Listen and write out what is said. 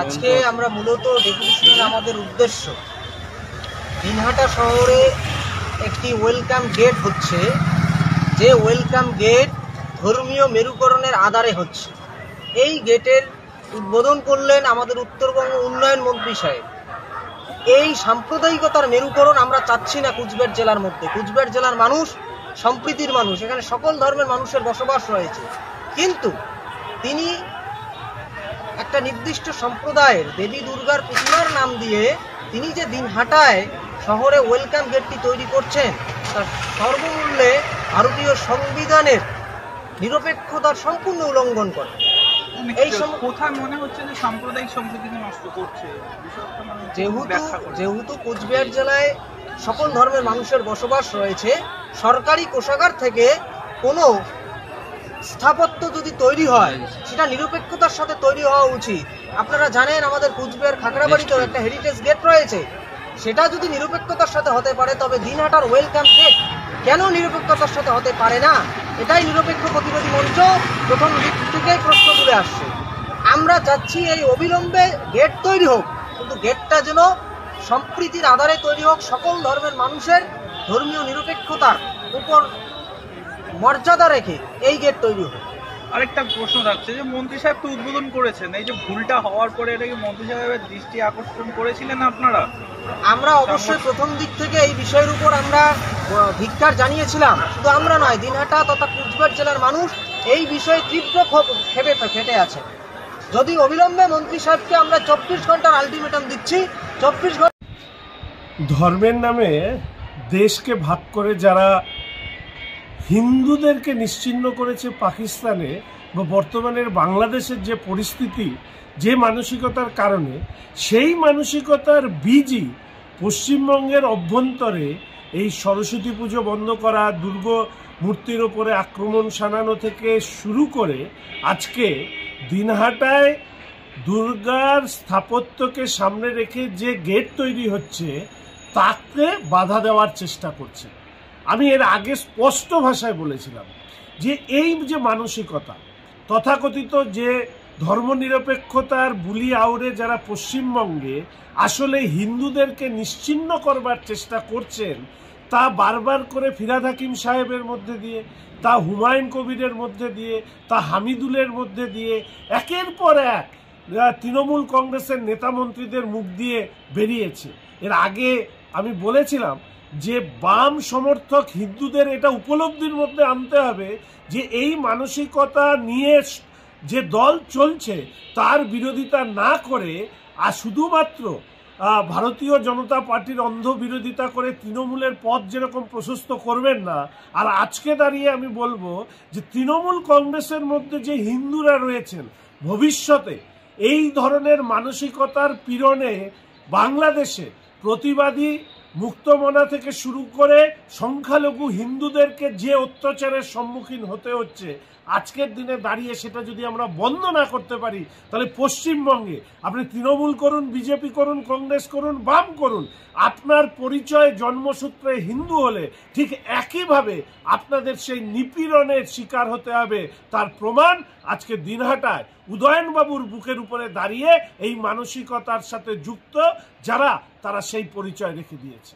আজকে আমরা মূলত ডেপুটেশনের আমাদের উদ্দেশ্য দিনহাটা শহরে একটি ওয়েলকাম গেট হচ্ছে, যে ওয়েলকাম গেট ধর্মীয় মেরুকরণের আধারে হচ্ছে। এই গেটের উদ্বোধন করলেন আমাদের উত্তরবঙ্গ উন্নয়ন মন্ত্রী সাহেব। এই সাম্প্রদায়িকতার মেরুকরণ আমরা চাচ্ছি না কুচবিহার জেলার মধ্যে। কুচবিহার জেলার মানুষ সম্প্রীতির মানুষ, এখানে সকল ধর্মের মানুষের বসবাস রয়েছে, কিন্তু তিনি একটা নির্দিষ্ট সম্প্রদায়ের দেবী দুর্গার প্রতিমার নাম দিয়ে তিনি যে দিনহাটায় শহরে ওয়েলকাম গেটটি তৈরি করছেন, তার সর্বমূল্যে ভারতীয় সংবিধানের নিরপেক্ষতার সম্পূর্ণ উল্লঙ্ঘন করে। এই কোথায় মনে হচ্ছে যে সাম্প্রদায়িক সম্প্রীতিকে নষ্ট করছে? যেহেতু কুচবিহার জেলায় সকল ধর্মের মানুষের বসবাস রয়েছে, সরকারি কোষাগার থেকে কোনো স্থাপত্য যদি তৈরি হয় সেটা নিরপেক্ষতার সাথে তৈরি হওয়া উচিত। আপনারা জানেন আমাদের কুচবিহার খাগড়াবাড়িতেও একটা হেরিটেজ গেট রয়েছে, সেটা যদি নিরপেক্ষতার সাথে হতে পারে তবে দিনহাটার ওয়েলকাম গেট কেন নিরপেক্ষতার সাথে হতে পারে না? এটাই নিরপেক্ষ প্রতিবাদী মঞ্চ প্রথম দিক থেকেই প্রশ্ন তুলে আসছে। আমরা চাচ্ছি এই অবিলম্বে গেট তৈরি হোক, কিন্তু গেটটা যেন সম্প্রীতির আধারে তৈরি হোক, সকল ধর্মের মানুষের ধর্মীয় নিরপেক্ষতার উপর মর্যাদা রেখে এই গেট তৈরি হোক। আরেকটা প্রশ্ন রাখছে যে মন্ত্রী সাহেব তো উদ্বোধন করেছেন, এই যে ভুলটা হওয়ার পরে এটাকে মন্ত্রী সাহেবের দৃষ্টি আকর্ষণ করেছিলেন আপনারা? আমরা অবশ্যই প্রথম দিক থেকে এই বিষয়ের উপর আমরা ধিক্কার জানিয়েছিলাম। শুধু আমরা নয়, দিনহাটা তথা কুচবিহার জেলার মানুষ এই বিষয়ে তীব্র ক্ষোভে ফেটে আছে। যদি অবিলম্বে মন্ত্রী সাহেবকে আমরা 24 ঘন্টার আলটিমেটাম দিচ্ছি, 24 ঘন্টা। ধর্মের নামে দেশকে ভাগ করে যারা হিন্দুদেরকে নিশ্চিহ্ন করেছে পাকিস্তানে বা বর্তমানের বাংলাদেশের যে পরিস্থিতি, যে মানসিকতার কারণে, সেই মানসিকতার বীজই পশ্চিমবঙ্গের অভ্যন্তরে এই সরস্বতী পুজো বন্ধ করা, দুর্গ মূর্তির ওপরে আক্রমণ শানানো থেকে শুরু করে আজকে দিনহাটায় দুর্গার স্থাপত্যকে সামনে রেখে যে গেট তৈরি হচ্ছে তাকে বাধা দেওয়ার চেষ্টা করছে। আমি এর আগে স্পষ্ট ভাষায় বলেছিলাম যে এই যে মানসিকতা, তথাকথিত যে ধর্মনিরপেক্ষতার বুলি আউড়ে যারা পশ্চিমবঙ্গে আসলে হিন্দুদেরকে নিশ্চিহ্ন করবার চেষ্টা করছেন, তা বারবার করে ফিরহাদ হাকিম সাহেবের মধ্যে দিয়ে, তা হুমায়ুন কবিরের মধ্যে দিয়ে, তা হামিদুলের মধ্যে দিয়ে একের পর এক তৃণমূল কংগ্রেসের নেতা মন্ত্রীদের মুখ দিয়ে বেরিয়েছে। এর আগে আমি বলেছিলাম যে বাম সমর্থক হিন্দুদের এটা উপলব্ধির মধ্যে আনতে হবে যে এই মানসিকতা নিয়ে যে দল চলছে তার বিরোধিতা না করে আর শুধুমাত্র ভারতীয় জনতা পার্টির অন্ধ বিরোধিতা করে তৃণমূলের পথ যেরকম প্রশস্ত করবেন না। আর আজকে দাঁড়িয়ে আমি বলবো যে তৃণমূল কংগ্রেসের মধ্যে যে হিন্দুরা রয়েছেন, ভবিষ্যতে এই ধরনের মানসিকতার পীড়নে বাংলাদেশে প্রতিবাদী মুক্তমনা থেকে শুরু করে সংখ্যালঘু হিন্দুদেরকে যে অত্যাচারের সম্মুখীন হতে হচ্ছে, আজকের দিনে দাঁড়িয়ে সেটা যদি আমরা বন্ধ না করতে পারি তাহলে পশ্চিমবঙ্গে আপনি তৃণমূল করুন, বিজেপি করুন, কংগ্রেস করুন, বাম করুন, আপনার পরিচয় জন্মসূত্রে হিন্দু হলে ঠিক একইভাবে আপনাদের সেই নিপীড়নের শিকার হতে হবে। তার প্রমাণ আজকে দিনহাটায় উদয়নবাবুর বুকের উপরে দাঁড়িয়ে এই মানসিকতার সাথে যুক্ত যারা, তারা সেই পরিচয় রেখে দিয়েছে।